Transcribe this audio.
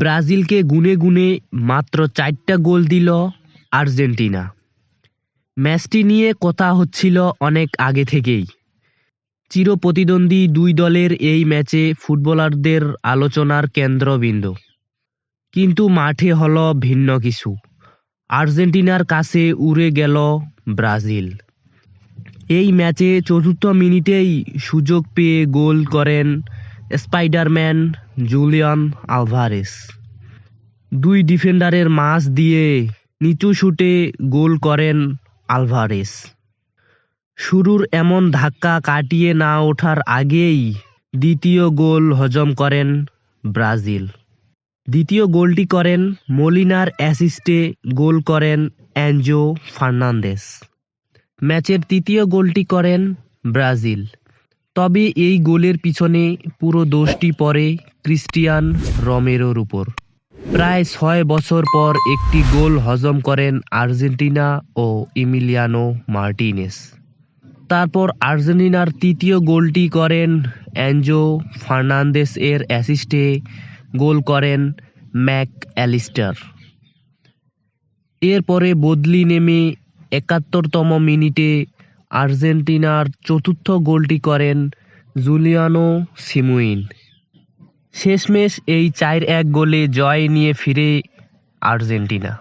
ব্রাজিলকে গুনে গুনে মাত্র 4টা গোল দিল আর্জেন্টিনা। ম্যাচটি নিয়ে কথা হচ্ছিল অনেক আগে থেকেই। চিরপ্রতিদ্বন্দ্বী দুই দলের এই ম্যাচে ফুটবলারদের আলোচনার কেন্দ্রবিন্দু। কিন্তু মাঠে হলো ভিন্ন কিছু। আর্জেন্টিনার কাছে উড়ে গেল ব্রাজিল। এই ম্যাচে চতুর্থ মিনিটেই সুযোগ পেয়ে গোল করেন স্পাইডারম্যান জুলিয়ান আলভারেস। দুই ডিফেন্ডারের মাঝ দিয়ে নিচু শুটে গোল করেন আলভারেস। শুরুর এমন ধাক্কা কাটিয়ে না ওঠার আগেই দ্বিতীয় গোল হজম করেন ব্রাজিল। দ্বিতীয় গোলটি করেন মলিনার অ্যাসিস্টে, গোল করেন এনজো ফার্নান্দেস। ম্যাচের তৃতীয় গোলটি করেন ব্রাজিল। তবে এই গোলের পিছনে পুরো দোষটি পড়ে ক্রিস্টিয়ান রোমেরোর উপর। প্রায় 6 বছর পর একটি গোল হজম করেন আর্জেন্টিনা ও এমিলিয়ানো মার্টিনেস। তারপর আর্জেন্টিনার তৃতীয় গোলটি করেন এনজো ফার্নান্দেস এর অ্যাসিস্টে, গোল করেন ম্যাক অ্যালিস্টার। এরপরে বদলি নেমে 71তম মিনিটে আর্জেন্টিনার চতুর্থ গোলটি করেন জুলিয়ানো সিমুইন। শেষমেশ এই 4-1 গোলে জয় নিয়ে ফিরে আর্জেন্টিনা।